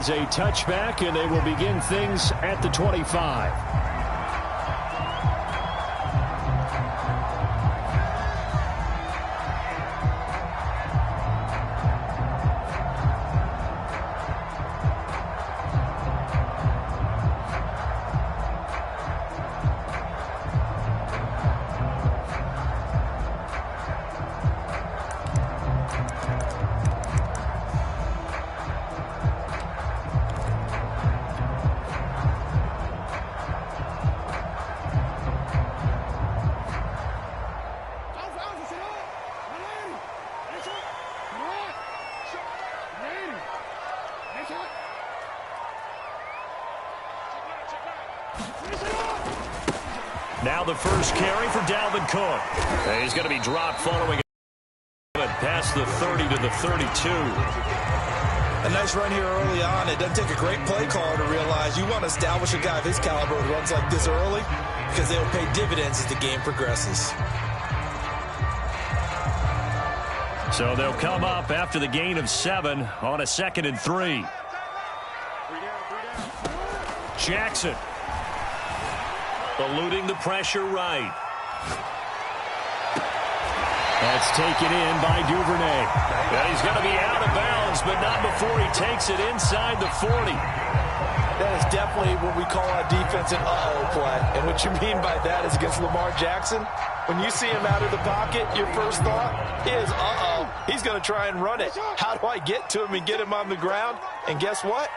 A touchback, and they will begin things at the 25. Now the first carry for Dalvin Cook. He's going to be dropped following it past the 30 to the 32. A nice run here early on. It doesn't take a great play caller to realize you want to establish a guy of his caliber who runs like this early because they'll pay dividends as the game progresses. So they'll come up after the gain of 7 on a 2nd and 3. Jackson. Eluding the pressure right. That's taken in by Duvernay. And he's going to be out of bounds, but not before he takes it inside the 40. That is definitely what we call our defense an uh-oh play. And what you mean by that is against Lamar Jackson, when you see him out of the pocket, your first thought is, uh-oh, he's going to try and run it. How do I get to him and get him on the ground? And guess what?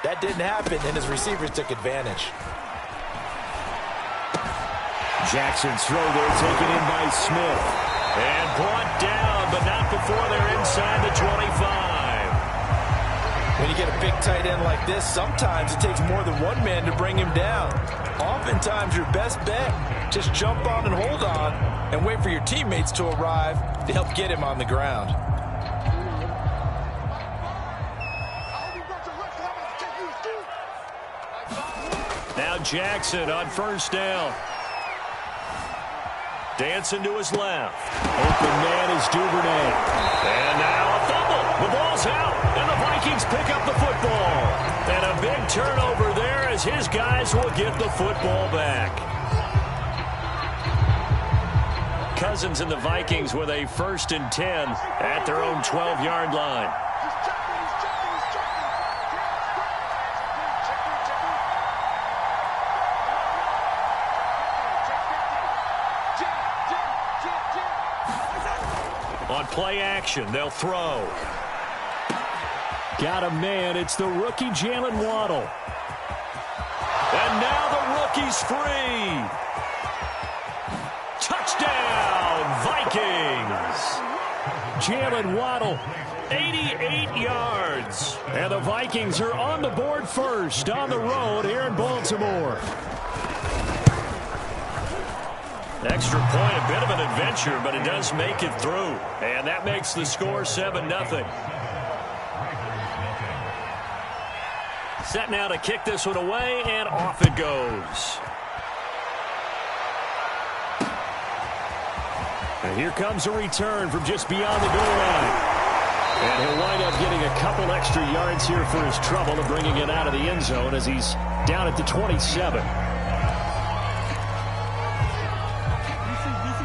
That didn't happen, and his receivers took advantage. Jackson's throw there taken in by Smith. And brought down, but not before they're inside the 25. When you get a big tight end like this, sometimes it takes more than one man to bring him down. Oftentimes, your best bet, just jump on and hold on and wait for your teammates to arrive to help get him on the ground. Now Jackson on first down. Dancing to his left. Open man is Duvernay. And now a fumble. The ball's out, and the Vikings pick up the football. And a big turnover there as his guys will get the football back. Cousins and the Vikings with a 1st and 10 at their own 12-yard line. On play action, they'll throw. Got a man. It's the rookie Jalen Waddle. And now the rookie's free. Touchdown, Vikings. Jalen Waddle, 88 yards. And the Vikings are on the board first on the road here in Baltimore. Extra point, a bit of an adventure, but it does make it through. And that makes the score 7-0. Set now to kick this one away, and off it goes. And here comes a return from just beyond the goal line. And he'll wind up getting a couple extra yards here for his trouble and bringing it out of the end zone as he's down at the 27.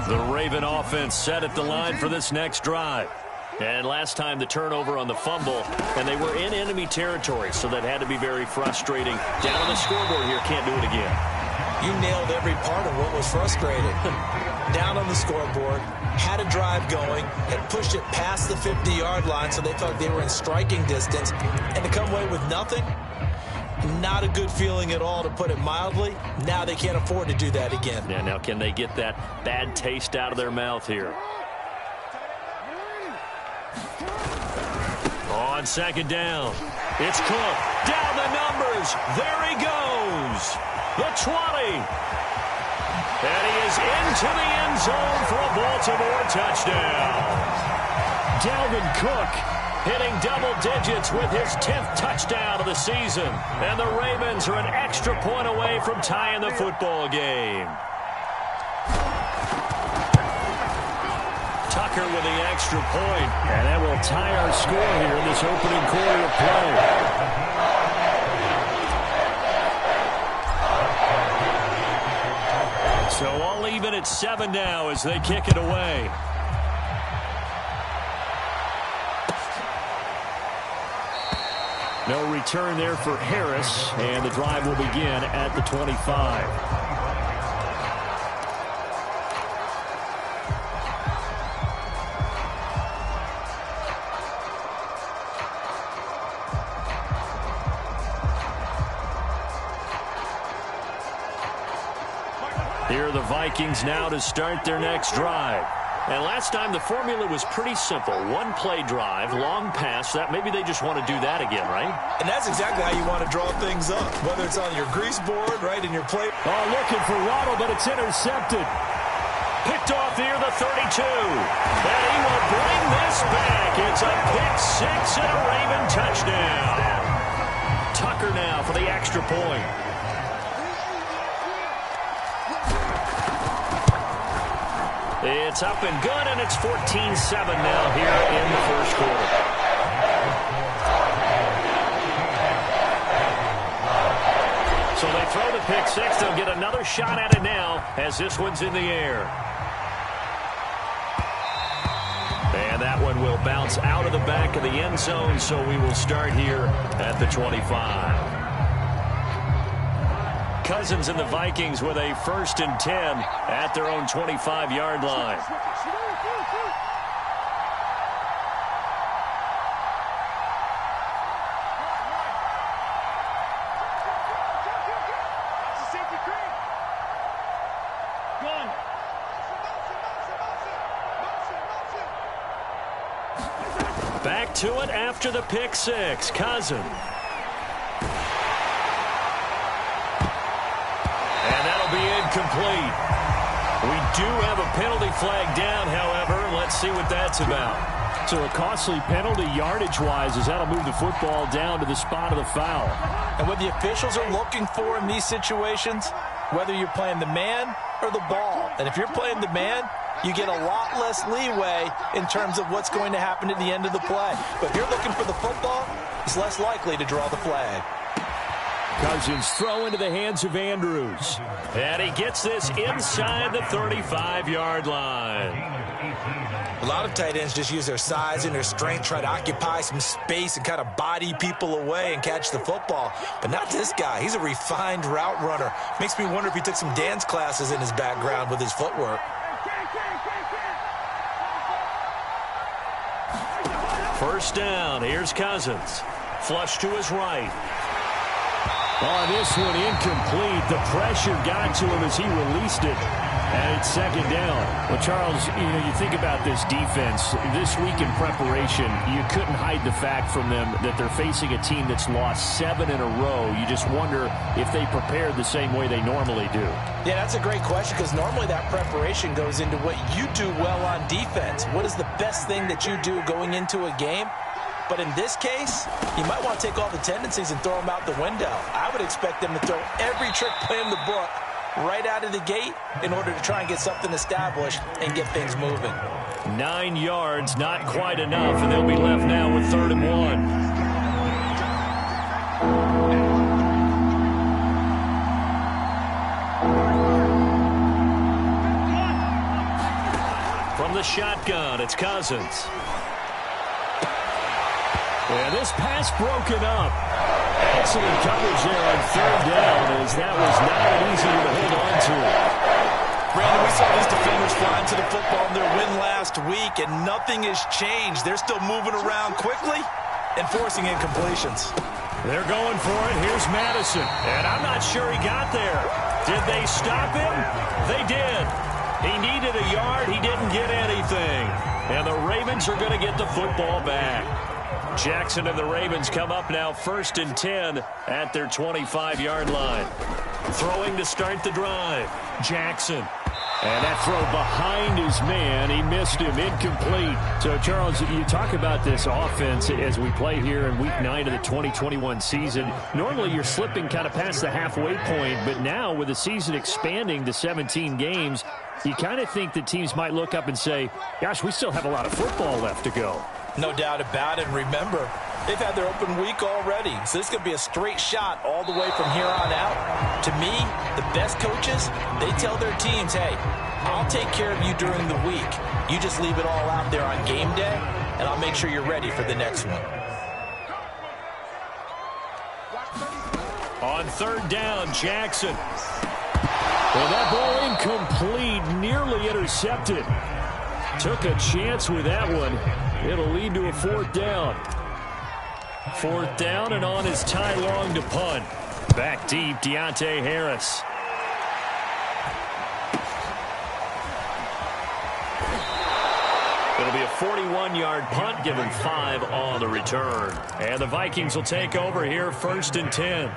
The Raven offense set at the line for this next drive. And last time the turnover on the fumble, and they were in enemy territory, so that had to be very frustrating. Down on the scoreboard here, can't do it again. You nailed every part of what was frustrating. Down on the scoreboard, had a drive going, and pushed it past the 50-yard line, so they thought they were in striking distance, and to come away with nothing, not a good feeling at all, to put it mildly. Now they can't afford to do that again. Yeah, now can they get that bad taste out of their mouth here? On 2nd down, it's Cook. Down the numbers. There he goes. The 20. And he is into the end zone for a Baltimore touchdown. Dalvin Cook hitting double digits with his 10th touchdown of the season. And the Ravens are an extra point away from tying the football game. Tucker with the extra point. And that will tie our score here in this opening quarter of play. it's 7 now as they kick it away. No return there for Harris, and the drive will begin at the 25. Here are the Vikings now to start their next drive. And last time the formula was pretty simple. One play drive, long pass. That maybe they just want to do that again, right? And that's exactly how you want to draw things up, whether it's on your grease board, right, in your play. Oh, looking for Waddle, but it's intercepted. Picked off near the 32. And he will bring this back. It's a pick six and a Raven touchdown. Tucker now for the extra point. It's up and good, and it's 14-7 now here in the first quarter. So they throw the pick six. They'll get another shot at it now as this one's in the air. And that one will bounce out of the back of the end zone, so we will start here at the 25. Cousins and the Vikings with a 1st and 10 at their own 25-yard line. Back to it after the pick six. Cousins. Incomplete. We do have a penalty flag down, however. Let's see what that's about. So a costly penalty yardage-wise as that'll move the football down to the spot of the foul. And what the officials are looking for in these situations, whether you're playing the man or the ball, and if you're playing the man, you get a lot less leeway in terms of what's going to happen at the end of the play. But if you're looking for the football, it's less likely to draw the flag. Cousins throw into the hands of Andrews. And he gets this inside the 35-yard line. A lot of tight ends just use their size and their strength, try to occupy some space and kind of body people away and catch the football. But not this guy. He's a refined route runner. Makes me wonder if he took some dance classes in his background with his footwork. First down. Here's Cousins. Flush to his right. On this one, incomplete. The pressure got to him as he released it. And it's 2nd down. Well, Charles, you think about this defense. This week in preparation, you couldn't hide the fact from them that they're facing a team that's lost 7 in a row. You just wonder if they prepared the same way they normally do. Yeah, that's a great question because normally that preparation goes into what you do well on defense. What is the best thing that you do going into a game? But in this case, you might want to take all the tendencies and throw them out the window. I would expect them to throw every trick play in the book right out of the gate in order to try and get something established and get things moving. 9 yards, not quite enough, and they'll be left now with 3rd and 1. From the shotgun, it's Cousins. And this pass broken up. Excellent coverage there on 3rd down as that was not easy to hold on to. Brandon, we saw these defenders flying to the football in their win last week, and nothing has changed. They're still moving around quickly and forcing incompletions. They're going for it. Here's Madison. And I'm not sure he got there. Did they stop him? They did. He needed a yard. He didn't get anything. And the Ravens are going to get the football back. Jackson and the Ravens come up now 1st and 10 at their 25-yard line. Throwing to start the drive. Jackson. And that throw behind his man. He missed him. Incomplete. So, Charles, you talk about this offense as we play here in Week 9 of the 2021 season. Normally, you're slipping kind of past the halfway point, but now with the season expanding to 17 games, you kind of think that teams might look up and say, gosh, we still have a lot of football left to go. No doubt about it. Remember, they've had their open week already, so this could be a straight shot all the way from here on out. To me, the best coaches, they tell their teams, hey, I'll take care of you during the week. You just leave it all out there on game day, and I'll make sure you're ready for the next one. On third down, Jackson. Well, that ball incomplete, nearly intercepted. Took a chance with that one. It'll lead to a fourth down. Fourth down, and on is Ty Long to punt. Back deep, Deontay Harris. It'll be a 41-yard punt, given 5 on the return. And the Vikings will take over here, 1st and 10.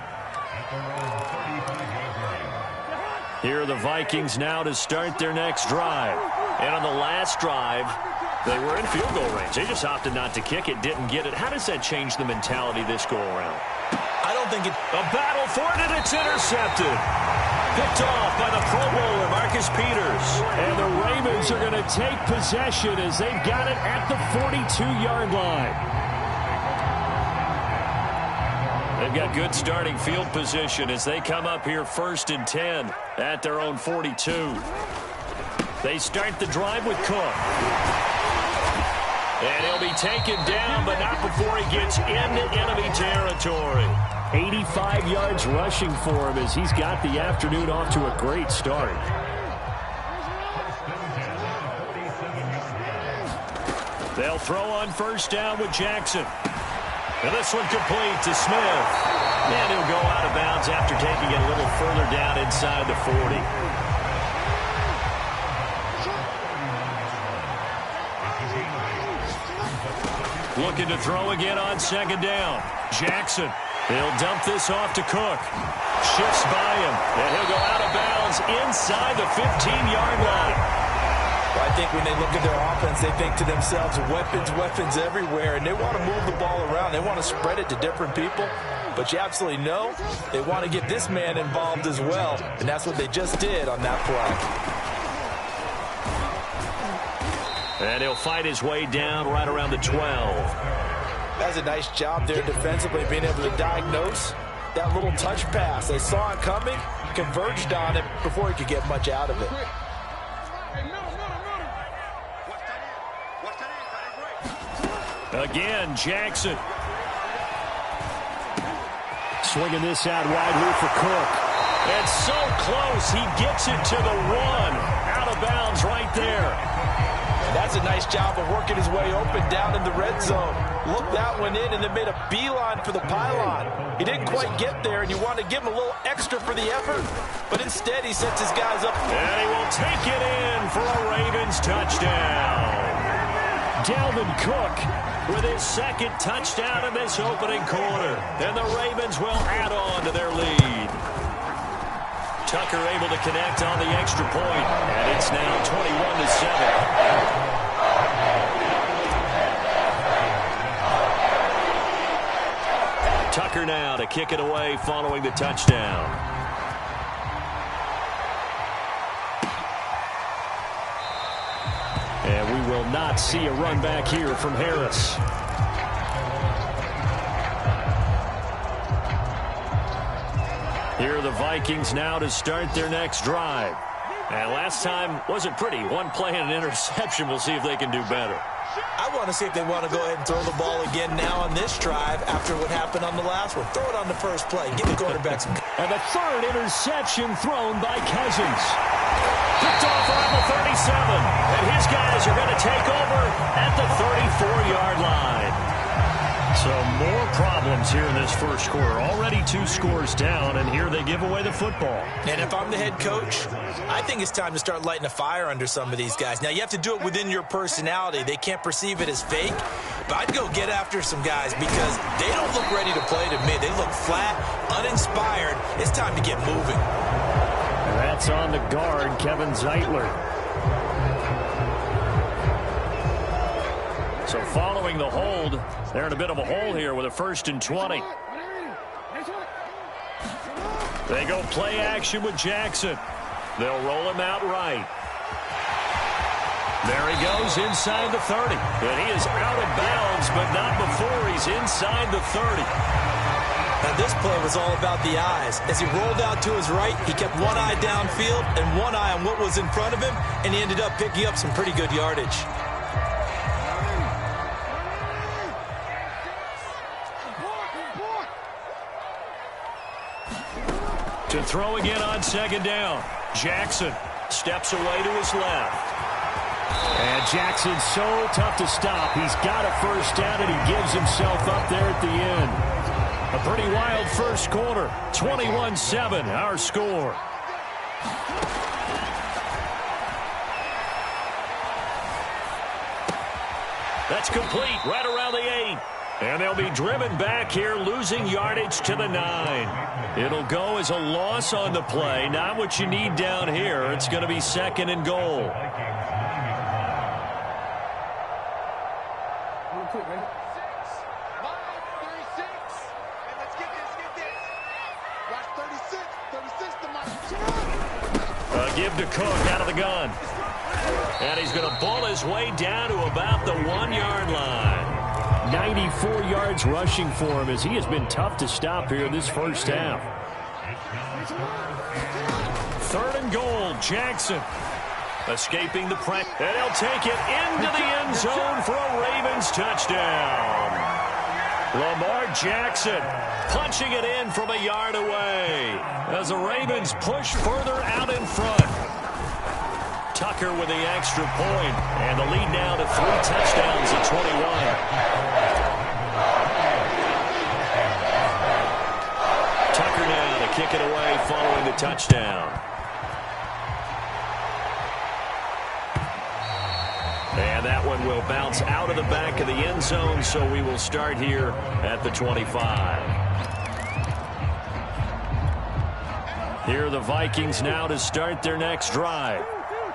Here are the Vikings now to start their next drive. And on the last drive, they were in field goal range. They just opted not to kick it, didn't get it. How does that change the mentality this go-around? I don't think it... A battle for it, and it's intercepted. Picked off by the Pro Bowler, Marcus Peters. And the Ravens are going to take possession as they've got it at the 42-yard line. They've got good starting field position as they come up here 1st and 10 at their own 42. They start the drive with Cook. And he'll be taken down, but not before he gets into enemy territory. 85 yards rushing for him as he's got the afternoon off to a great start. They'll throw on first down with Jackson. And this one complete to Smith. And he'll go out of bounds after taking it a little further down inside the 40. Looking to throw again on second down. Jackson. He'll dump this off to Cook. Shifts by him. And he'll go out of bounds inside the 15-yard line. Well, I think when they look at their offense, they think to themselves, weapons everywhere, and they want to move the ball around. They want to spread it to different people. But you absolutely know they want to get this man involved as well, and that's what they just did on that play. And he'll fight his way down right around the 12. That's a nice job there defensively, being able to diagnose that little touch pass. They saw it coming, converged on it before he could get much out of it. Again, Jackson. Swinging this out wide here for Cook. And so close, he gets it to the 1. Out of bounds right there. That's a nice job of working his way open down in the red zone. Looked that one in and then made a beeline for the pylon. He didn't quite get there, and you want to give him a little extra for the effort. But instead, he sets his guys up. And he will take it in for a Ravens touchdown. Dalvin Cook with his second touchdown in this opening quarter. And the Ravens will add on to their lead. Tucker able to connect on the extra point. And it's now 21-7. Tucker now to kick it away following the touchdown. And we will not see a run back here from Harris. Here are the Vikings now to start their next drive. And last time wasn't pretty. One play and an interception. We'll see if they can do better. I want to see if they want to go ahead and throw the ball again now on this drive after what happened on the last one. Throw it on the first play. Give the quarterback some... And the third interception thrown by Cousins. Picked off around the 37. And his guys are going to take over at the 34-yard line. So more problems here in this first quarter. Already 2 scores down, and here they give away the football. And if I'm the head coach, I think it's time to start lighting a fire under some of these guys. Now, you have to do it within your personality. They can't perceive it as fake. But I'd go get after some guys because they don't look ready to play to me. They look flat, uninspired. It's time to get moving. And that's on the guard, Kevin Zeitler. So following the hold, they're in a bit of a hole here with a 1st and 20. They go play action with Jackson. They'll roll him out right. There he goes inside the 30. And he is out of bounds, but not before he's inside the 30. Now, this play was all about the eyes. As he rolled out to his right, he kept one eye downfield and one eye on what was in front of him, and he ended up picking up some pretty good yardage. To throw again on second down. Jackson steps away to his left. And Jackson's so tough to stop. He's got a first down, and he gives himself up there at the end. A pretty wild first quarter. 21-7, our score. That's complete right around the 8. And they'll be driven back here, losing yardage to the 9. It'll go as a loss on the play. Not what you need down here. It's going to be second and goal. Give to Cook out of the gun. And he's going to ball his way down to about the 1-yard line. 94 yards rushing for him as he has been tough to stop here in this first half. Third and goal, Jackson. Escaping the press. And he'll take it into the end zone for a Ravens touchdown. Lamar Jackson punching it in from a yard away as the Ravens push further out in front. Tucker with the extra point, and the lead now to 3 touchdowns at 21. Tucker now to kick it away following the touchdown. And that one will bounce out of the back of the end zone, so we will start here at the 25. Here are the Vikings now to start their next drive.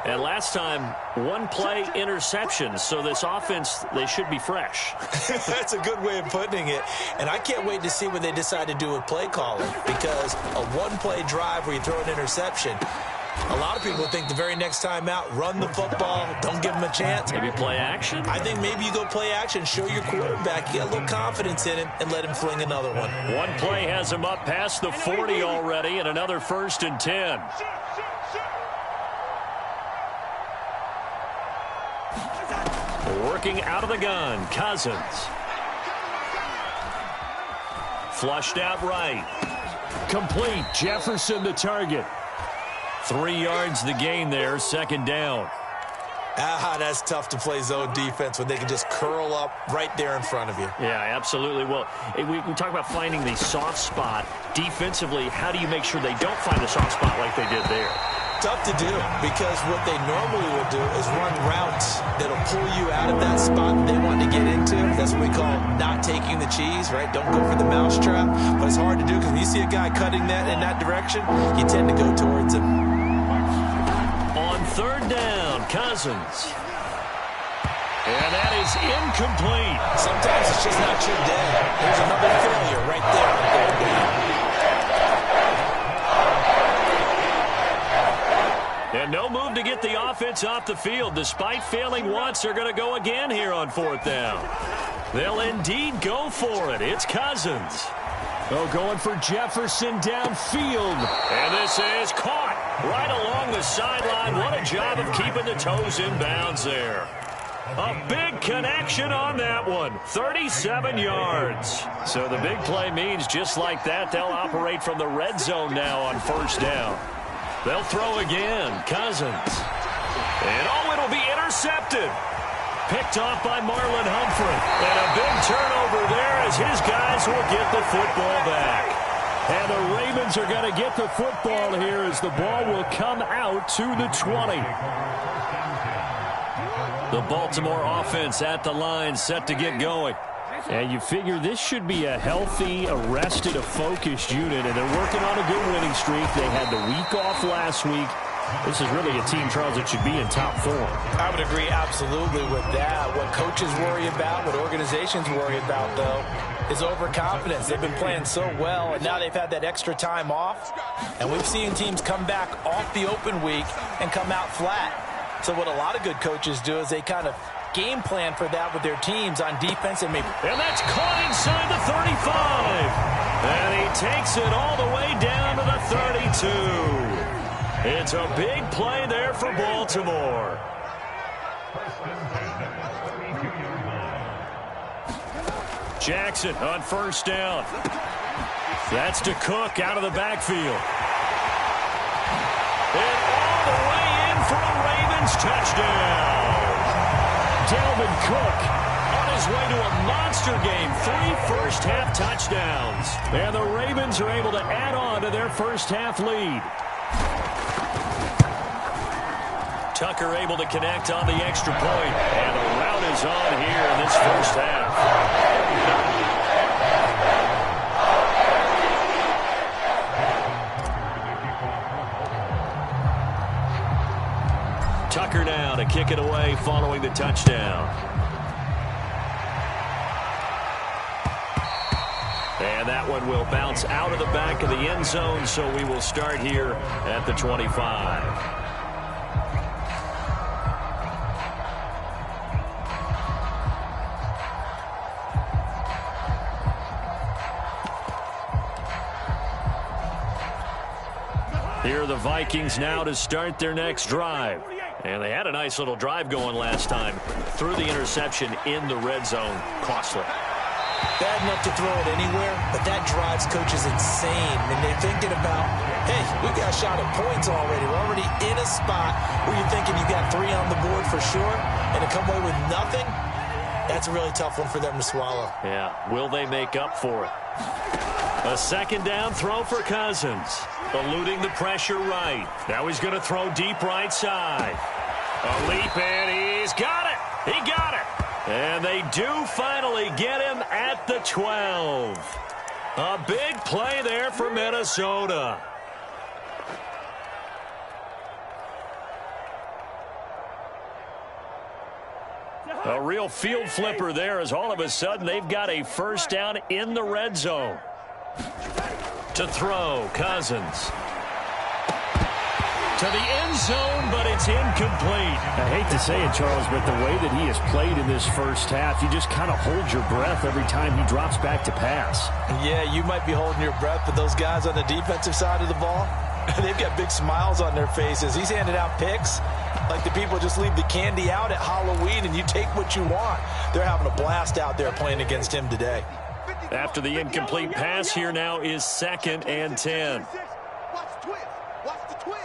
And last time, one play interception, so this offense, they should be fresh. That's a good way of putting it. And I can't wait to see what they decide to do with play calling, because a one-play drive where you throw an interception, a lot of people think the very next time out, run the football, don't give them a chance. Maybe play action? I think maybe you go play action, show your quarterback, you get a little confidence in him, and let him fling another one. One play has him up past the 40 already, and another 1st and 10. Working out of the gun, Cousins. Flushed out right. Complete, Jefferson the target. 3 yards the gain there, second down. That's tough to play zone defense when they can just curl up right there in front of you. Yeah, absolutely. Well, we talk about finding the soft spot. Defensively, how do you make sure they don't find the soft spot like they did there? Tough to do, because what they normally would do is run routes that'll pull you out of that spot they want to get into. That's what we call not taking the cheese, right? Don't go for the mousetrap. But it's hard to do because when you see a guy cutting that in that direction, you tend to go towards him. On third down, Cousins. And that is incomplete. Sometimes it's just not your day. There's another failure right there on third down. And no move to get the offense off the field. Despite failing once, they're going to go again here on 4th down. They'll indeed go for it. It's Cousins. Oh, going for Jefferson downfield. And this is caught right along the sideline. What a job of keeping the toes in bounds there. A big connection on that one. 37 yards. So the big play means just like that, they'll operate from the red zone now on 1st down. They'll throw again. Cousins. And it'll be intercepted. Picked off by Marlon Humphrey. And a big turnover there as his guys will get the football back. And the Ravens are going to get the football here as the ball will come out to the 20. The Baltimore offense at the line, set to get going. And you figure this should be a healthy, arrested, a focused unit, and they're working on a good winning streak. They had the week off last week. This is really a team, Charles, that should be in top form. I would agree absolutely with that. What coaches worry about, what organizations worry about, though, is overconfidence. They've been playing so well, and now they've had that extra time off. And we've seen teams come back off the open week and come out flat. So what a lot of good coaches do is they kind of game plan for that with their teams on defense. And that's caught inside the 35. And he takes it all the way down to the 32. It's a big play there for Baltimore. Jackson on first down. That's to Cook out of the backfield. And all the way in for a Ravens touchdown. Dalvin Cook on his way to a monster game. 3 first-half touchdowns. And the Ravens are able to add on to their first-half lead. Tucker able to connect on the extra point. And the rout is on here in this first half. Tucker now to kick it away following the touchdown. And that one will bounce out of the back of the end zone, so we will start here at the 25. Here are the Vikings now to start their next drive. And they had a nice little drive going last time. Threw the interception in the red zone. Costly. Bad enough to throw it anywhere, but that drives coaches insane when they're thinking about, hey, we got a shot at points already. We're already in a spot where you're thinking you got 3 on the board for sure, and to come away with nothing, that's a really tough one for them to swallow. Yeah, will they make up for it? A second down throw for Cousins. Eluding the pressure right. Now he's going to throw deep right side. A leap, and he's got it. He got it. And they do finally get him at the 12. A big play there for Minnesota. A real field flipper there as all of a sudden they've got a first down in the red zone. To throw, Cousins. To the end zone, but it's incomplete. I hate to say it, Charles, but the way that he has played in this first half, you just kind of hold your breath every time he drops back to pass. Yeah, you might be holding your breath, but those guys on the defensive side of the ball, they've got big smiles on their faces. He's handed out picks like the people just leave the candy out at Halloween and you take what you want. They're having a blast out there playing against him today. After the incomplete pass, here now is 2nd and 10. Watch the twist. Watch the twist.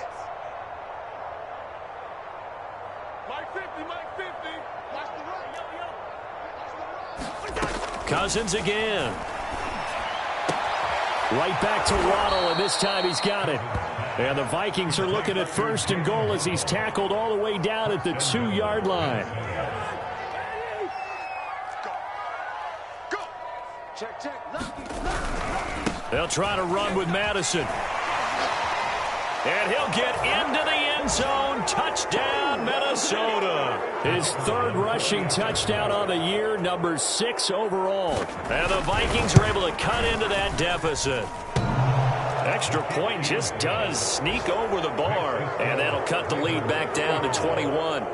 Mike 50, Mike 50. Watch the run. Watch the run. Cousins again. Right back to Waddle, and this time he's got it. And the Vikings are looking at 1st and goal as he's tackled all the way down at the 2-yard line. Check, check. They'll try to run with Madison. And he'll get into the end zone. Touchdown, Minnesota. His 3rd rushing touchdown on the year, number 6 overall. And the Vikings are able to cut into that deficit. Extra point just does sneak over the bar. And that'll cut the lead back down to 21.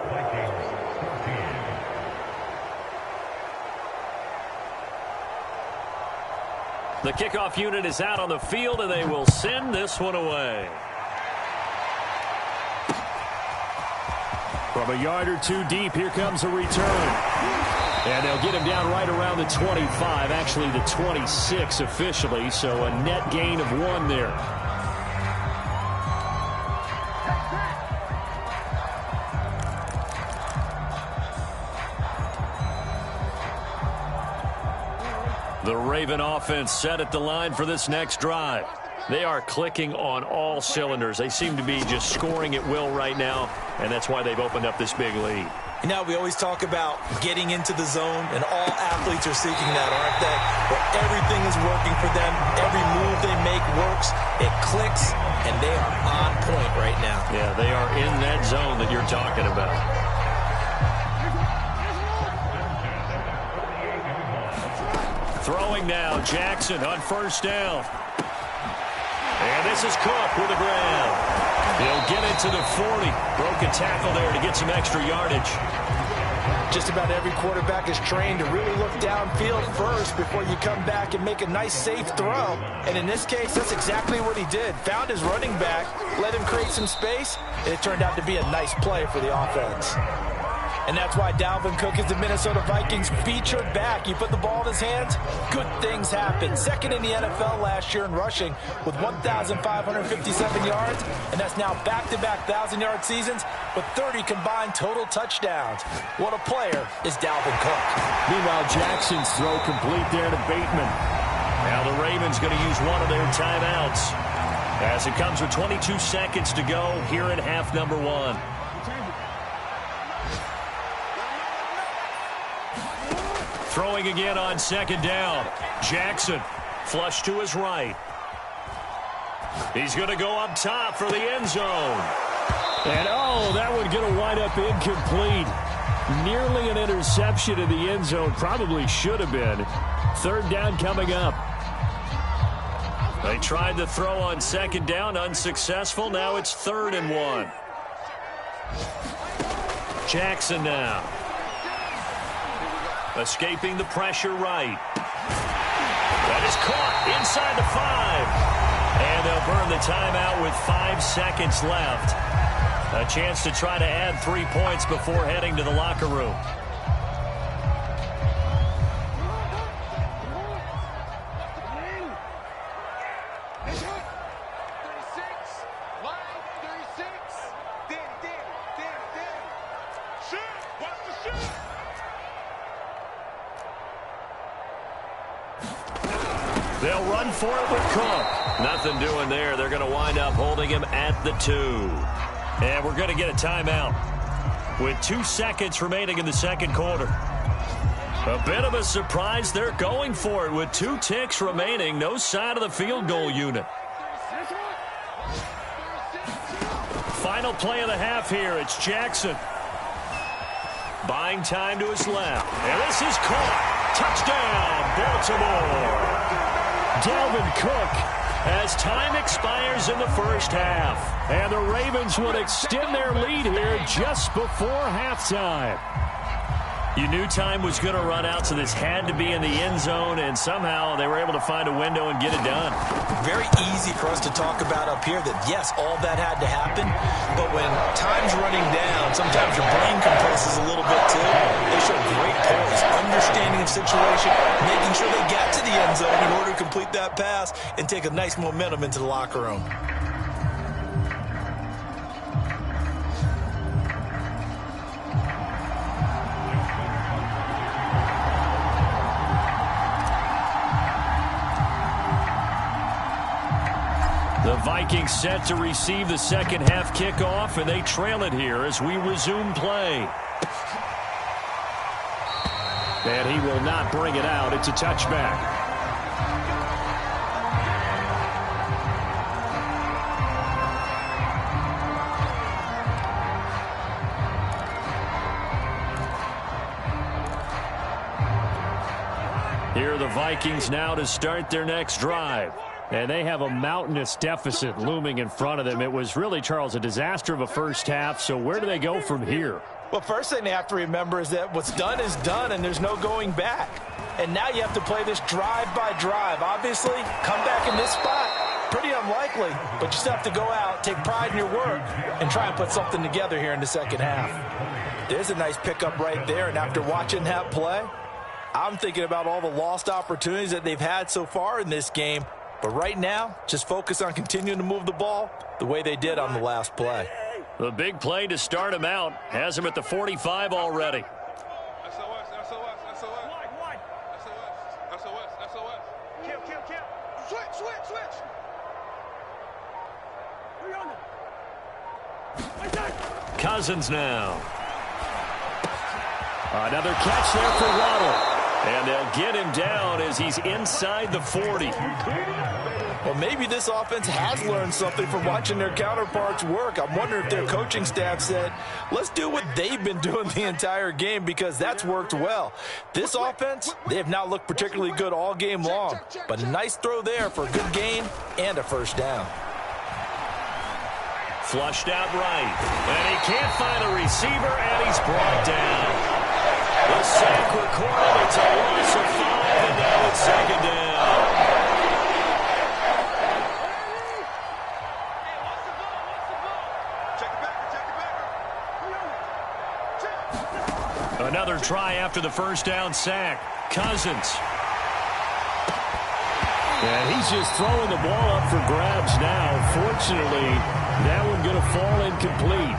The kickoff unit is out on the field, and they will send this one away. From a yard or 2 deep, here comes a return. And they'll get him down right around the 25, actually the 26 officially, so a net gain of 1 there. The Raven offense set at the line for this next drive. They are clicking on all cylinders. They seem to be just scoring at will right now, and that's why they've opened up this big lead. You know, we always talk about getting into the zone, and all athletes are seeking that, aren't they? Where everything is working for them. Every move they make works. It clicks, and they are on point right now. Yeah, they are in that zone that you're talking about. Throwing now, Jackson on 1st down. And this is Cook with a grab. He'll get it to the 40. Broke a tackle there to get some extra yardage. Just about every quarterback is trained to really look downfield first before you come back and make a nice, safe throw. And in this case, that's exactly what he did. Found his running back, let him create some space, and it turned out to be a nice play for the offense. And that's why Dalvin Cook is the Minnesota Vikings featured back. You put the ball in his hands, good things happen. Second in the NFL last year in rushing with 1,557 yards, and that's now back-to-back 1,000-yard seasons with 30 combined total touchdowns. What a player is Dalvin Cook. Meanwhile, Jackson's throw complete there to Bateman. Now the Ravens going to use one of their timeouts as it comes with 22 seconds to go here in half number one. Throwing again on second down. Jackson flush to his right. He's going to go up top for the end zone. And, oh, that one going to wind up incomplete. Nearly an interception in the end zone. Probably should have been. Third down coming up. They tried to throw on second down. Unsuccessful. Now it's 3rd and 1. Jackson now. Escaping the pressure right. That is caught inside the 5. And they'll burn the timeout with 5 seconds left. A chance to try to add 3 points before heading to the locker room. They'll run for it with Cook. Nothing doing there. They're going to wind up holding him at the 2. And we're going to get a timeout with 2 seconds remaining in the second quarter. A bit of a surprise. They're going for it with 2 ticks remaining. No sign of the field goal unit. Final play of the half here. It's Jackson. Buying time to his left. And this is caught. Touchdown, Baltimore. Dalvin Cook as time expires in the first half. And the Ravens would extend their lead here just before halftime. You knew time was going to run out, so this had to be in the end zone, and somehow they were able to find a window and get it done. Very easy for us to talk about up here that, yes, all that had to happen, but when time's running down, sometimes your brain compresses a little bit too. They show great poise, understanding of situation, making sure they get to the end zone in order to complete that pass and take a nice momentum into the locker room. The Vikings set to receive the second half kickoff, and they trail it here as we resume play. And he will not bring it out. It's a touchback. Here are the Vikings now to start their next drive. And they have a mountainous deficit looming in front of them. It was really, Charles, a disaster of a first half. So where do they go from here? Well, first thing they have to remember is that what's done is done, and there's no going back. And now you have to play this drive by drive. Obviously, come back in this spot, pretty unlikely. But you still have to go out, take pride in your work, and try and put something together here in the second half. There's a nice pickup right there, and after watching that play, I'm thinking about all the lost opportunities that they've had so far in this game. But right now, just focus on continuing to move the ball the way they did on the last play. The big play to start him out has him at the 45 already. Cousins now. Another catch there for Waddle. And they'll get him down as he's inside the 40. Well, maybe this offense has learned something from watching their counterparts work. I'm wondering if their coaching staff said, let's do what they've been doing the entire game, because that's worked well. This offense, they have not looked particularly good all game long. But a nice throw there for a good gain and a first down. Flushed out right. And he can't find a receiver, and he's brought down. A sack recorded. It's a loss of 5, and now it's second down. Another try after the first down sack. Cousins. And he's just throwing the ball up for grabs now. Fortunately, that one going to fall incomplete.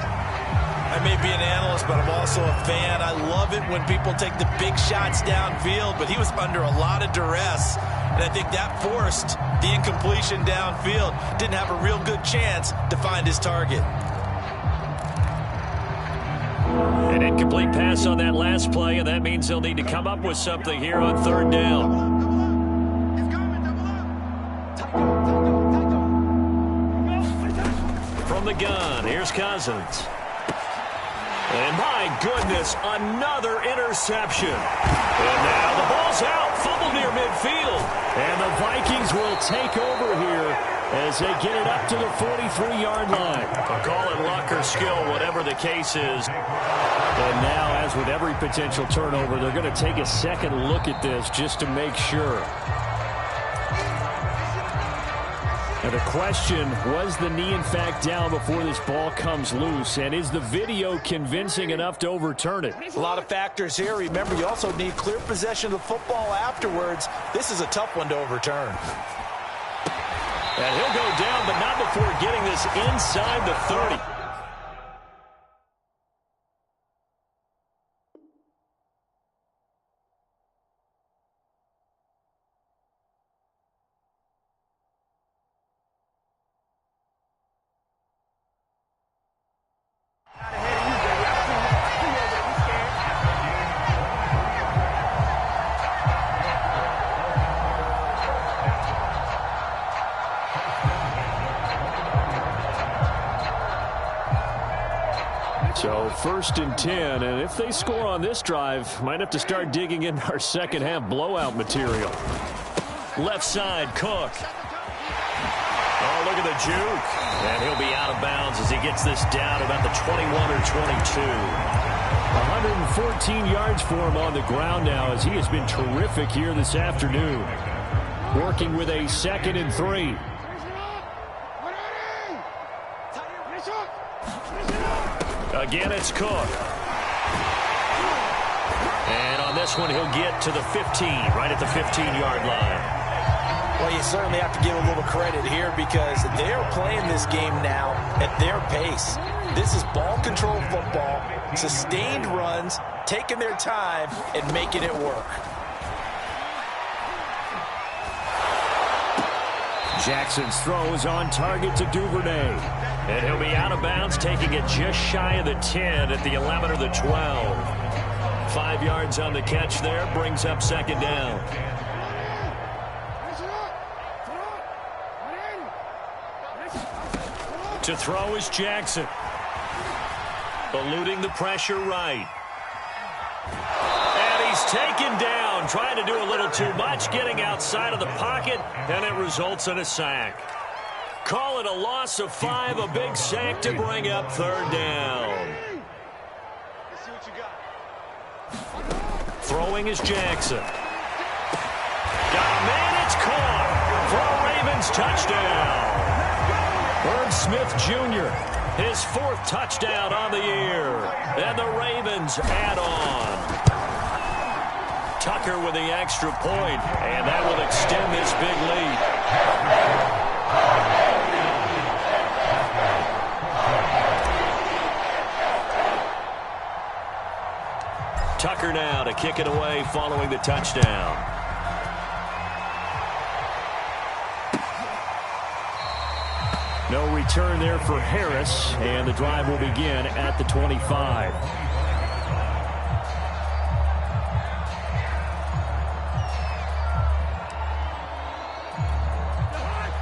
I may be an analyst, but I'm also a fan. I love it when people take the big shots downfield, but he was under a lot of duress, and I think that forced the incompletion downfield. Didn't have a real good chance to find his target. An incomplete pass on that last play, and that means they'll need to come up with something here on third down. From the gun, here's Cousins. And my goodness, another interception. And now the ball's out, fumbled near midfield. And the Vikings will take over here as they get it up to the 43-yard line. I'll call it luck or skill, whatever the case is. And now, as with every potential turnover, they're going to take a second look at this just to make sure. And the question, was the knee in fact down before this ball comes loose? And is the video convincing enough to overturn it? A lot of factors here. Remember, you also need clear possession of the football afterwards. This is a tough one to overturn. And he'll go down, but not before getting this inside the 30. So 1st and 10, and if they score on this drive, might have to start digging into our second half blowout material. Left side, Cook. Oh, look at the juke. And he'll be out of bounds as he gets this down about the 21 or 22. 114 yards for him on the ground now as he has been terrific here this afternoon. Working with a 2nd and 3. Again, it's Cook. And on this one, he'll get to the 15, right at the 15-yard line. Well, you certainly have to give a little credit here because they're playing this game now at their pace. This is ball control football, sustained runs, taking their time, and making it work. Jackson's throw is on target to Duvernay. And he'll be out of bounds, taking it just shy of the 10 at the 11 or the 12. 5 yards on the catch there, brings up second down. To throw is Jackson. Eluding the pressure right. And he's taken down, trying to do a little too much, getting outside of the pocket, and it results in a sack. Call it a loss of 5, a big sack to bring up third down. Throwing is Jackson. Got a man, it's caught for a Ravens touchdown. Herb Smith Jr., his 4th touchdown on the year. And the Ravens add on. Tucker with the extra point, and that will extend this big lead. Tucker now to kick it away following the touchdown. No return there for Harris, and the drive will begin at the 25.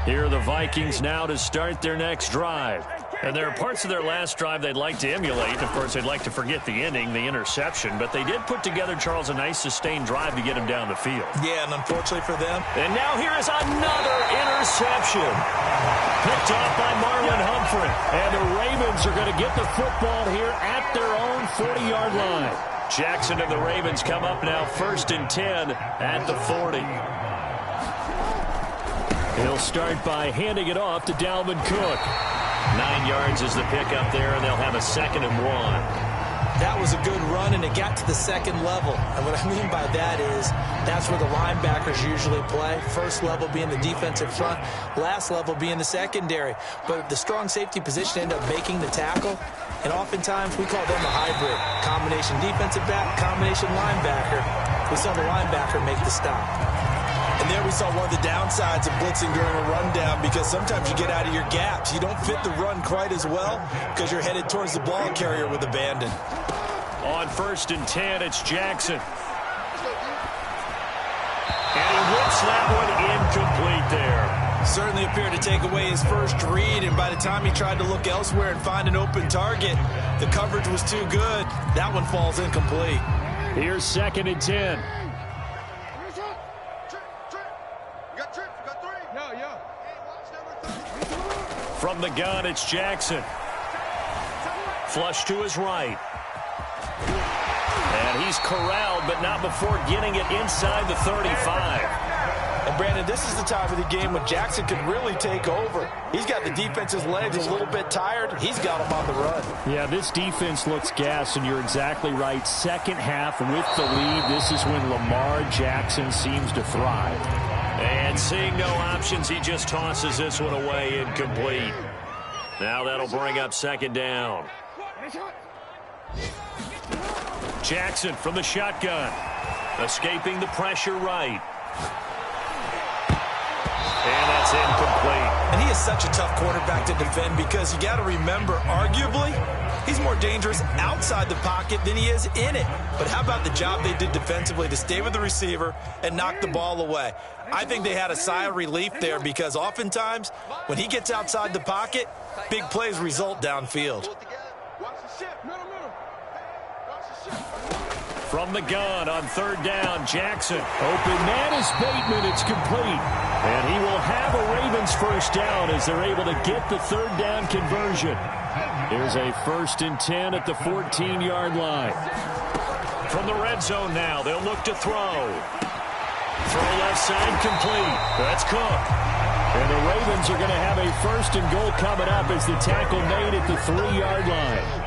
Here are the Vikings now to start their next drive. And there are parts of their last drive they'd like to emulate. Of course, they'd like to forget the ending, the interception. But they did put together, Charles, a nice sustained drive to get him down the field. Yeah, and unfortunately for them. And now here is another interception. Picked off by Marlon Humphrey. And the Ravens are going to get the football here at their own 40-yard line. Jackson and the Ravens come up now 1st and 10 at the 40. He'll start by handing it off to Dalvin Cook. 9 yards is the pickup there, and they'll have a 2nd and 1. That was a good run, and it got to the second level. And what I mean by that is that's where the linebackers usually play. First level being the defensive front, last level being the secondary. But the strong safety position ended up making the tackle, and oftentimes we call them a hybrid. Combination defensive back, combination linebacker. We saw the linebacker make the stop. And there we saw one of the downsides of blitzing during a rundown, because sometimes you get out of your gaps. You don't fit the run quite as well because you're headed towards the ball carrier with abandon. On 1st and 10, it's Jackson. And he whips that one incomplete there. Certainly appeared to take away his first read, and by the time he tried to look elsewhere and find an open target, the coverage was too good. That one falls incomplete. Here's 2nd and 10. From the gun, it's Jackson. Flush to his right. And he's corralled, but not before getting it inside the 35. And, Brandon, this is the time of the game when Jackson can really take over. He's got the defense's legs a little bit tired. He's got him on the run. Yeah, this defense looks gassed, and you're exactly right. Second half with the lead, this is when Lamar Jackson seems to thrive. And seeing no options, he just tosses this one away incomplete. Now that'll bring up 2nd down. Jackson from the shotgun. Escaping the pressure right. And that's incomplete. And he is such a tough quarterback to defend, because you got to remember, arguably, he's more dangerous outside the pocket than he is in it. But how about the job they did defensively to stay with the receiver and knock the ball away? I think they had a sigh of relief there, because oftentimes when he gets outside the pocket, big plays result downfield. From the gun on 3rd down, Jackson. Open man is Bateman. It's complete. And he will have a Ravens first down as they're able to get the 3rd down conversion. Here's a 1st and 10 at the 14-yard line. From the red zone now, they'll look to throw. Throw left side complete. That's Cook. And the Ravens are going to have a 1st and goal coming up as the tackle made at the 3-yard line.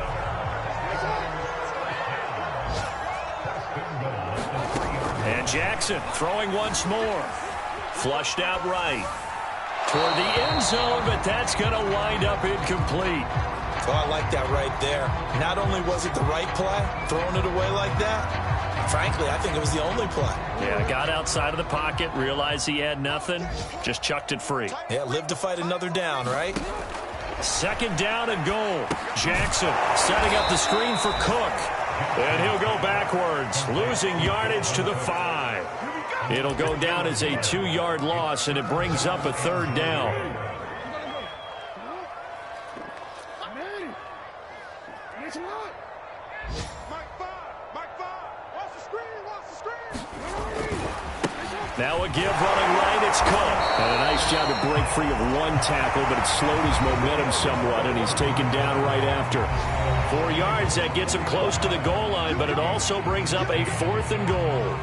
And Jackson throwing once more. Flushed out right. Toward the end zone, but that's going to wind up incomplete. Oh, I like that right there. Not only was it the right play, throwing it away like that, frankly, I think it was the only play. Yeah, got outside of the pocket, realized he had nothing, just chucked it free. Yeah, live to fight another down, right? 2nd down and goal. Jackson setting up the screen for Cook. And he'll go backwards, losing yardage to the 5. It'll go down as a 2-yard loss, and it brings up a 3rd down. Now a give running right, it's Cook. And a nice job to break free of one tackle, but it slowed his momentum somewhat, and he's taken down right after. 4 yards, that gets him close to the goal line, but it also brings up a 4th and goal.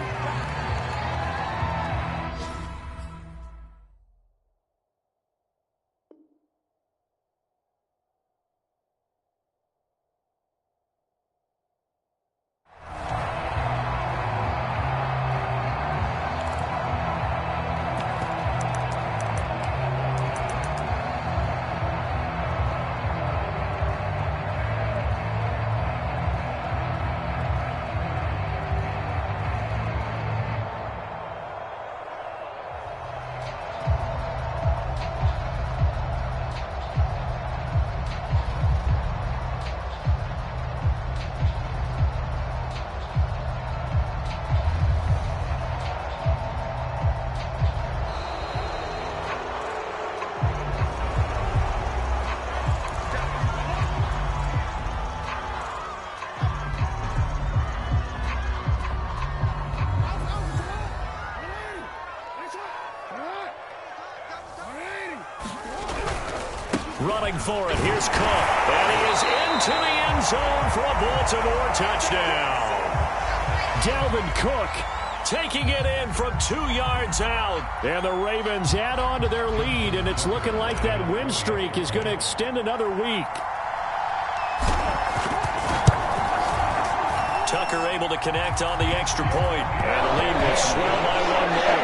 Running for it. Here's Cook. And he is into the end zone for a Baltimore touchdown. Dalvin Cook taking it in from 2 yards out. And the Ravens add on to their lead, and it's looking like that win streak is going to extend another week. Tucker able to connect on the extra point, and the lead will swell by 1 more.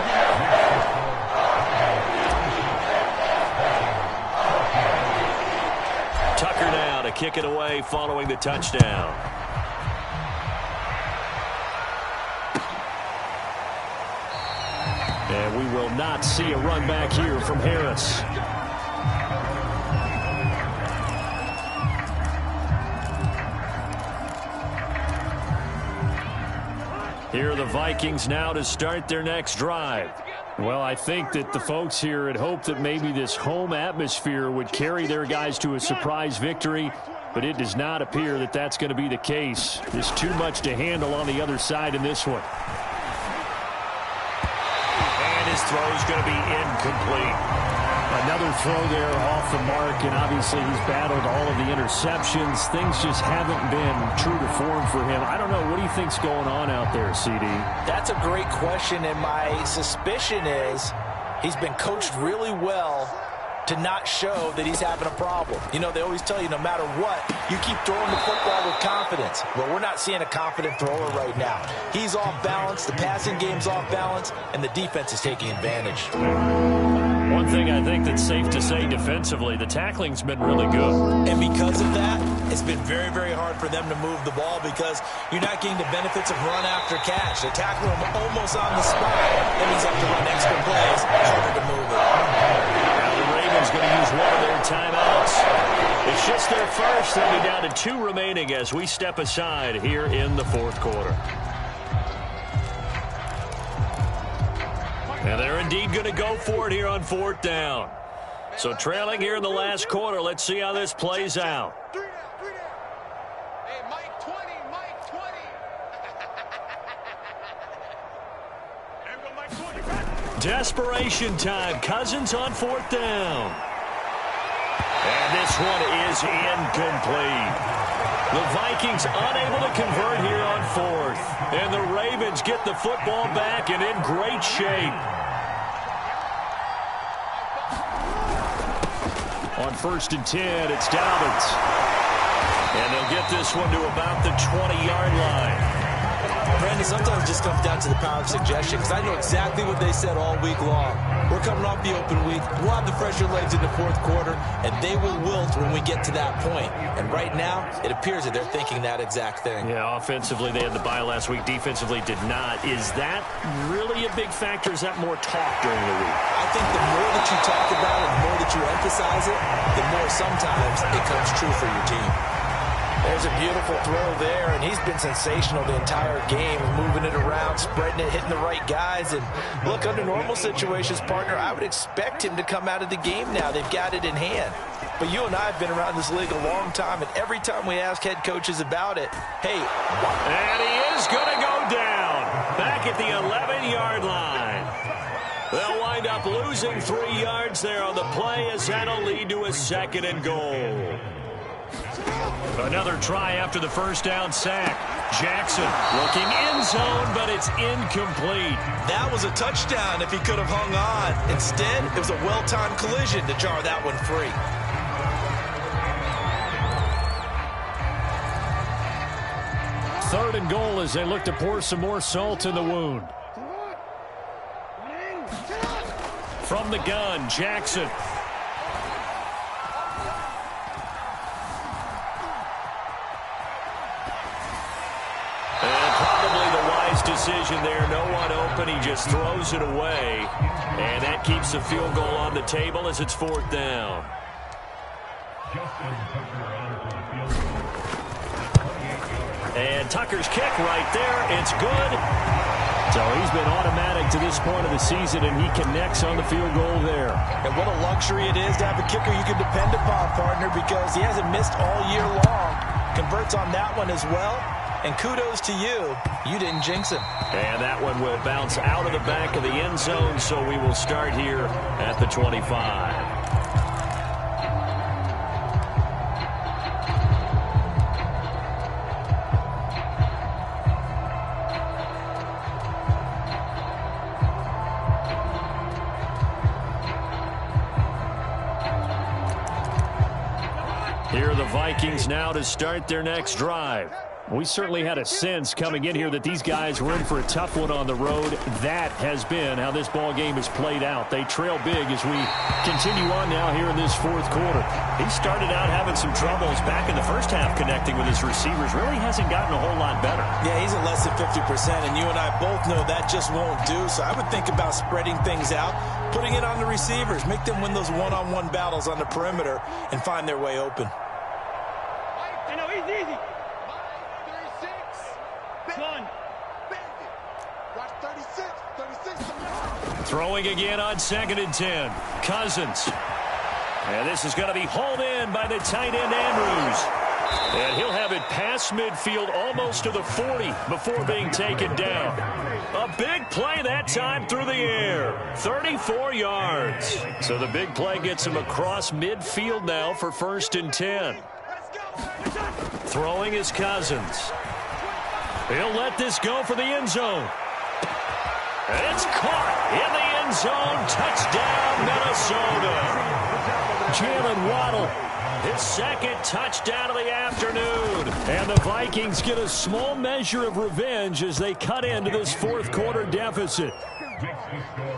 Tucker now to kick it away following the touchdown. And we will not see a run back here from Harris. Here are the Vikings now to start their next drive. Well, I think that the folks here had hoped that maybe this home atmosphere would carry their guys to a surprise victory, but it does not appear that that's going to be the case. There's too much to handle on the other side in this one. And his throw is going to be incomplete. Another throw there off the mark, and obviously he's battled all of the interceptions. Things just haven't been true to form for him. I don't know. What do you think's going on out there, CD? That's a great question, and my suspicion is he's been coached really well to not show that he's having a problem. You know, they always tell you no matter what, you keep throwing the football with confidence. Well, we're not seeing a confident thrower right now. He's off balance, the passing game's off balance, and the defense is taking advantage. One thing I think that's safe to say defensively, the tackling's been really good. And because of that, it's been very, very hard for them to move the ball because you're not getting the benefits of run after catch. They tackle him almost on the spot. That means they have to run extra plays, harder to move it. Now the Ravens going to use one of their timeouts. It's just their first. They'll be down to 2 remaining as we step aside here in the 4th quarter. And they're indeed going to go for it here on 4th down. So trailing here in the last quarter. Let's see how this plays out. 3 down. Hey, Mike 20, Mike 20. There we go, Mike 20. Desperation time. Cousins on 4th down. And this one is incomplete. The Vikings unable to convert here on 4th. And the Ravens get the football back and in great shape. On 1st and 10, it's Dobbins. And they'll get this one to about the 20-yard line. Brandon, sometimes it just comes down to the power of suggestion because I know exactly what they said all week long. We're coming off the open week. We'll have the fresher legs in the 4th quarter, and they will wilt when we get to that point. And right now, it appears that they're thinking that exact thing. Yeah, offensively, they had the bye last week. Defensively, did not. Is that really a big factor? Is that more talk during the week? I think the more that you talk about it, the more that you emphasize it, the more sometimes it comes true for your team. There's a beautiful throw there, and he's been sensational the entire game, moving it around, spreading it, hitting the right guys. And look, under normal situations, partner, I would expect him to come out of the game now. They've got it in hand. But you and I have been around this league a long time, and every time we ask head coaches about it, hey. And he is going to go down back at the 11-yard line. They'll wind up losing 3 yards there on the play as that'll lead to a 2nd and goal. Another try after the 1st down sack. Jackson looking end zone, but it's incomplete. That was a touchdown if he could have hung on. Instead, it was a well-timed collision to jar that one free. Third and goal as they look to pour some more salt in the wound. From the gun, Jackson. Decision there, no one open, he just throws it away, and that keeps the field goal on the table as it's 4th down. And Tucker's kick right there, it's good. So he's been automatic to this point of the season, and he connects on the field goal there. And what a luxury it is to have a kicker you can depend upon, partner, because he hasn't missed all year long. Converts on that one as well. And kudos to you. You didn't jinx him. And that one will bounce out of the back of the end zone, so we will start here at the 25. Here are the Vikings now to start their next drive. We certainly had a sense coming in here that these guys were in for a tough one on the road. That has been how this ball game has played out. They trail big as we continue on now here in this fourth quarter. He started out having some troubles back in the first half connecting with his receivers. Really hasn't gotten a whole lot better. Yeah, he's at less than 50%, and you and I both know that just won't do. So I would think about spreading things out, putting it on the receivers, make them win those one-on-one battles on the perimeter, and find their way open. I know, easy. Throwing again on 2nd and 10. Cousins. And this is going to be hauled in by the tight end Andrews. And he'll have it past midfield almost to the 40 before being taken down. A big play that time through the air. 34 yards. So the big play gets him across midfield now for 1st and 10. Throwing is Cousins. He'll let this go for the end zone. And it's caught in the end zone. Touchdown, Minnesota. Jalen Waddle, his 2nd touchdown of the afternoon. And the Vikings get a small measure of revenge as they cut into this fourth quarter deficit.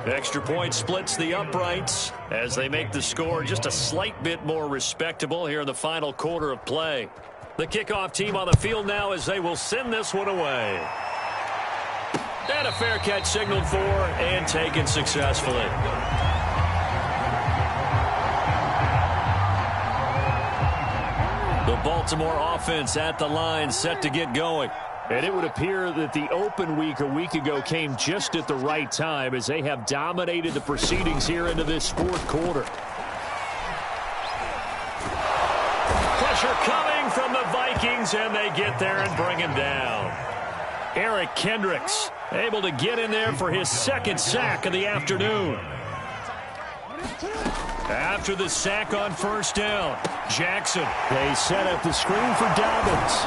Extra point splits the uprights as they make the score just a slight bit more respectable here in the final quarter of play. The kickoff team on the field now as they will send this one away. And a fair catch signaled for and taken successfully. The Baltimore offense at the line set to get going. And it would appear that the open week a week ago came just at the right time as they have dominated the proceedings here into this fourth quarter. Pressure coming from the Vikings, and they get there and bring him down. Eric Kendricks able to get in there for his 2nd sack of the afternoon. After the sack on 1st down, Jackson. They set up the screen for Dobbins.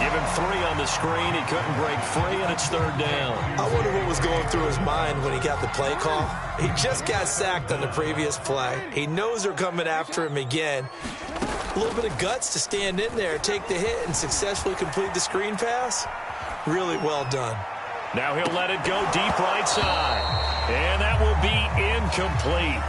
Give him 3 on the screen. He couldn't break free, and it's 3rd down. I wonder what was going through his mind when he got the play call. He just got sacked on the previous play. He knows they're coming after him again. A little bit of guts to stand in there, take the hit, and successfully complete the screen pass. Really well done. Now he'll let it go deep right side. And that will be incomplete.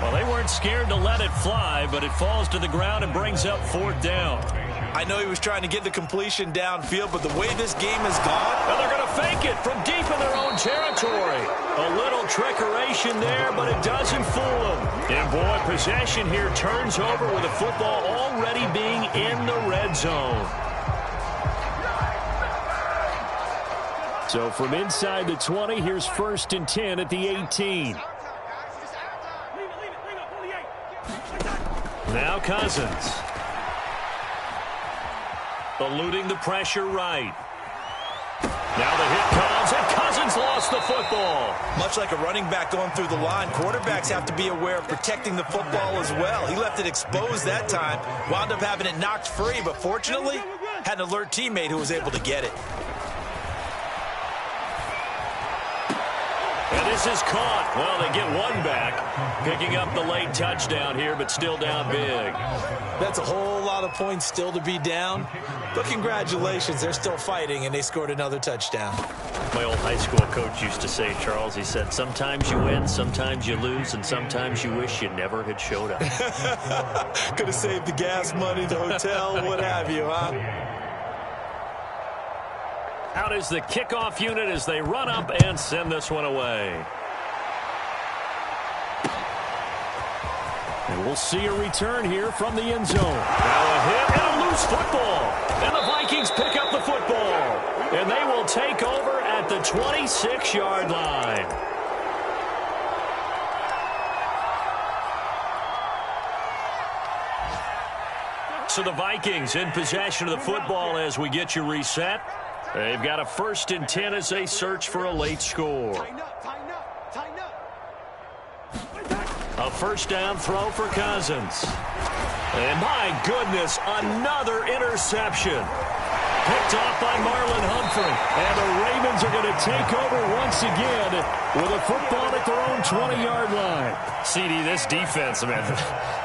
Well, they weren't scared to let it fly, but it falls to the ground and brings up 4th down. I know he was trying to get the completion downfield, but the way this game has gone... Well, they're going to fake it from deep in their own territory. A little trickeration there, but it doesn't fool them. And, boy, possession here turns over with the football already being in the red zone. So from inside the 20, here's 1st and 10 at the 18. Now Cousins. Eluding the pressure right. Now the hit comes, and Cousins lost the football. Much like a running back going through the line, quarterbacks have to be aware of protecting the football as well. He left it exposed that time, wound up having it knocked free, but fortunately, had an alert teammate who was able to get it. And this is caught. Well, they get one back, picking up the late touchdown here, but still down big. That's a whole lot of points still to be down. But congratulations, they're still fighting, and they scored another touchdown. My old high school coach used to say, Charles, he said, sometimes you win, sometimes you lose, and sometimes you wish you never had showed up. Could have saved the gas money, the hotel, what have you, huh? Out is the kickoff unit as they run up and send this one away. And we'll see a return here from the end zone. Now a hit and a loose football. And the Vikings pick up the football. And they will take over at the 26-yard line. So the Vikings in possession of the football as we get you reset. They've got a 1st and 10 as they search for a late score. A 1st down throw for Cousins. And my goodness, another interception. picked off by Marlon Humphrey. And the Ravens are going to take over once again with a football at their own 20-yard line. CD, this defense, man,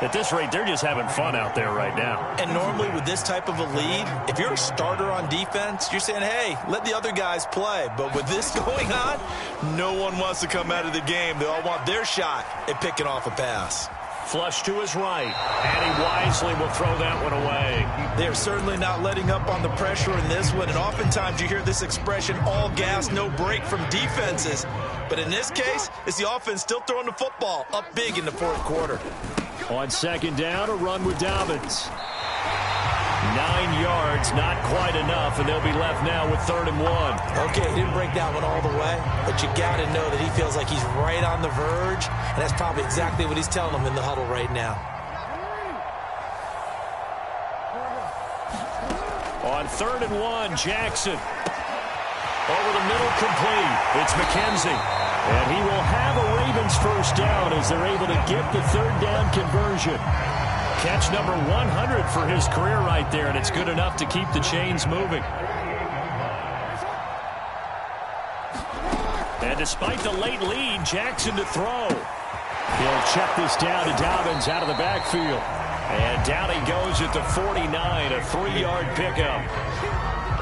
at this rate, they're just having fun out there right now. And normally with this type of a lead, if you're a starter on defense, you're saying, hey, let the other guys play. But with this going on, no one wants to come out of the game. They all want their shot at picking off a pass. Flush to his right, and he wisely will throw that one away. They're certainly not letting up on the pressure in this one, and oftentimes you hear this expression, all gas, no break from defenses. But in this case, it's the offense still throwing the football up big in the fourth quarter. On second down, a run with Dobbins. 9 yards, not quite enough, and they'll be left now with 3rd and 1. Okay, he didn't break that one all the way, but you got to know that he feels like he's right on the verge, and that's probably exactly what he's telling them in the huddle right now. On 3rd and 1, Jackson. Over the middle, complete. It's McKenzie. And he will have a Ravens first down as they're able to get the 3rd down conversion. Catch number 100 for his career right there, and it's good enough to keep the chains moving. And despite the late lead, Jackson to throw. He'll check this down to Dobbins out of the backfield. And down he goes at the 49, a 3-yard pickup.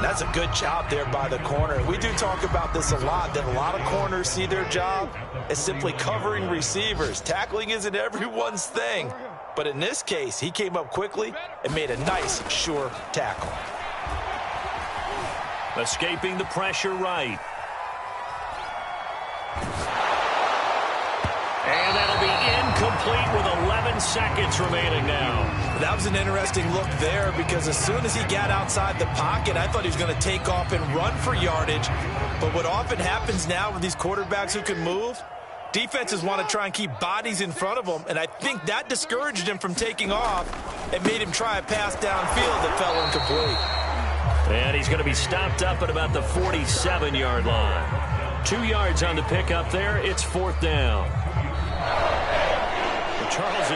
That's a good job there by the corner. We do talk about this a lot, that a lot of corners see their job as simply covering receivers. Tackling isn't everyone's thing. But in this case, he came up quickly and made a nice, sure tackle. Escaping the pressure right. And that'll be incomplete with 11 seconds remaining now. That was an interesting look there because as soon as he got outside the pocket, I thought he was going to take off and run for yardage. But what often happens now with these quarterbacks who can move, defenses want to try and keep bodies in front of them, and I think that discouraged him from taking off and made him try a pass downfield that fell incomplete. And he's going to be stopped up at about the 47-yard line. 2 yards on the pickup there. It's 4th down. Charles